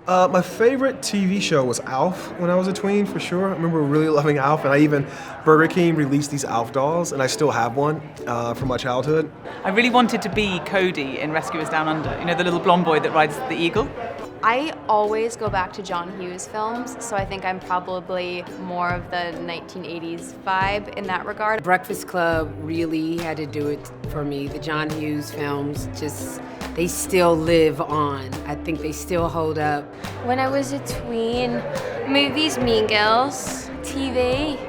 My favorite TV show was Alf when I was a tween, for sure. I remember really loving Alf, and Burger King released these Alf dolls, and I still have one from my childhood. I really wanted to be Cody in Rescuers Down Under, the little blonde boy that rides the eagle. I always go back to John Hughes films, so I think I'm probably more of the 1980s vibe in that regard. Breakfast Club really had to do it for me. The John Hughes films they still live on. I think they still hold up. When I was a tween, movies, Mean Girls, TV.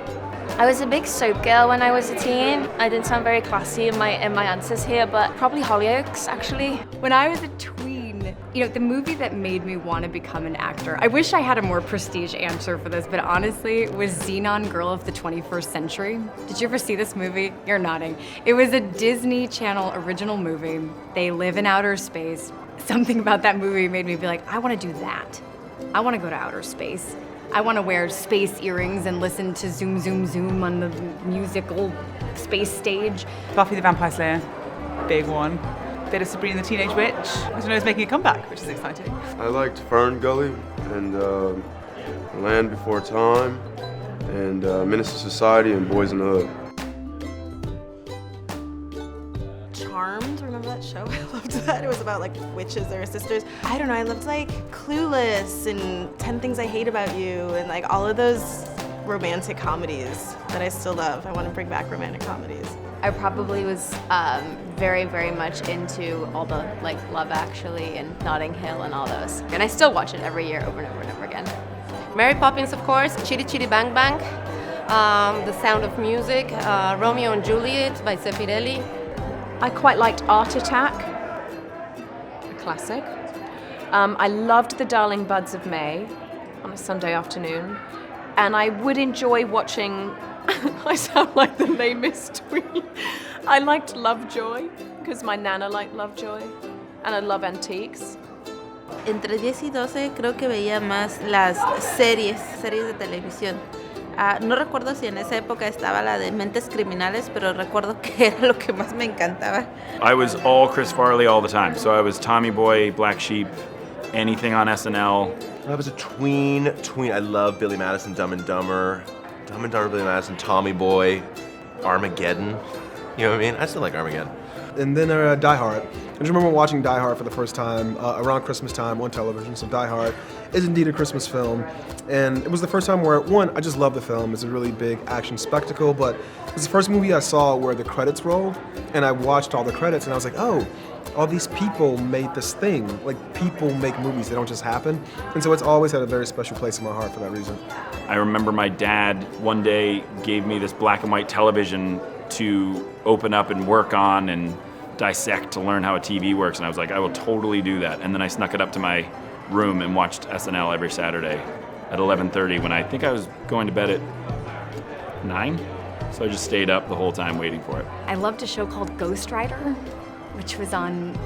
I was a big soap girl when I was a teen. I didn't sound very classy in my answers here, but probably Hollyoaks, actually. When I was a tween, the movie that made me want to become an actor, I wish I had a more prestige answer for this, but honestly, was Xenon Girl of the 21st Century. Did you ever see this movie? You're nodding. It was a Disney Channel original movie. They live in outer space. Something about that movie made me be like, I want to do that. I want to go to outer space. I want to wear space earrings and listen to Zoom, Zoom, Zoom on the musical space stage. Buffy the Vampire Slayer, big one. Bit of Sabrina the Teenage Witch, which I know is making a comeback, which is exciting. I liked Fern Gully and Land Before Time and Menace to Society and Boys in the Hood. Charmed, remember that show? I loved that. It was about witches or sisters. I don't know, I loved Clueless and 10 Things I Hate About You and all of those romantic comedies that I still love. I want to bring back romantic comedies. I probably was very, very much into all the Love Actually and Notting Hill and all those. And I still watch it every year over and over and over again. Mary Poppins, of course, Chitty Chitty Bang Bang, The Sound of Music, Romeo and Juliet by Zeffirelli. I quite liked Art Attack, a classic. I loved The Darling Buds of May on a Sunday afternoon. And I would enjoy watching, I sound like the lamest tween. I liked Lovejoy, because my nana liked Lovejoy. And I love antiques. Entre 10 y 12 creo que veía más las series de televisión. No recuerdo si en esa época estaba la de Mentes Criminales, pero recuerdo que era lo que más me encantaba. I was all Chris Farley all the time. So I was Tommy Boy, Black Sheep, anything on SNL. I was a tween. I love Billy Madison, Dumb and Dumber, Billy Madison, Tommy Boy, Armageddon. You know what I mean? I still like Armageddon. And then Die Hard. I just remember watching Die Hard for the first time around Christmas time on television. So Die Hard is indeed a Christmas film. And it was the first time where, one, I just love the film. It's a really big action spectacle, but it was the first movie I saw where the credits rolled, and I watched all the credits, and I was like, oh, all these people made this thing. People make movies, they don't just happen. And so it's always had a very special place in my heart for that reason. I remember my dad one day gave me this black and white television to open up and work on and dissect to learn how a TV works, and I was like, I will totally do that. And then I snuck it up to my room and watched SNL every Saturday at 11:30 when I think I was going to bed at 9. So I just stayed up the whole time waiting for it. I loved a show called Ghost Rider, which was on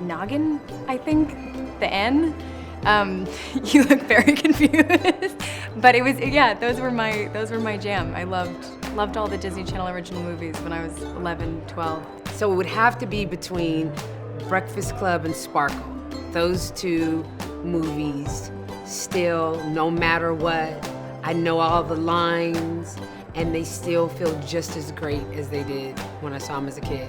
Noggin, I think, the N. You look very confused. But it was, those were my jam. I loved all the Disney Channel original movies when I was 11, 12. So it would have to be between Breakfast Club and Sparkle. Those two movies still, no matter what, I know all the lines, and they still feel just as great as they did when I saw them as a kid.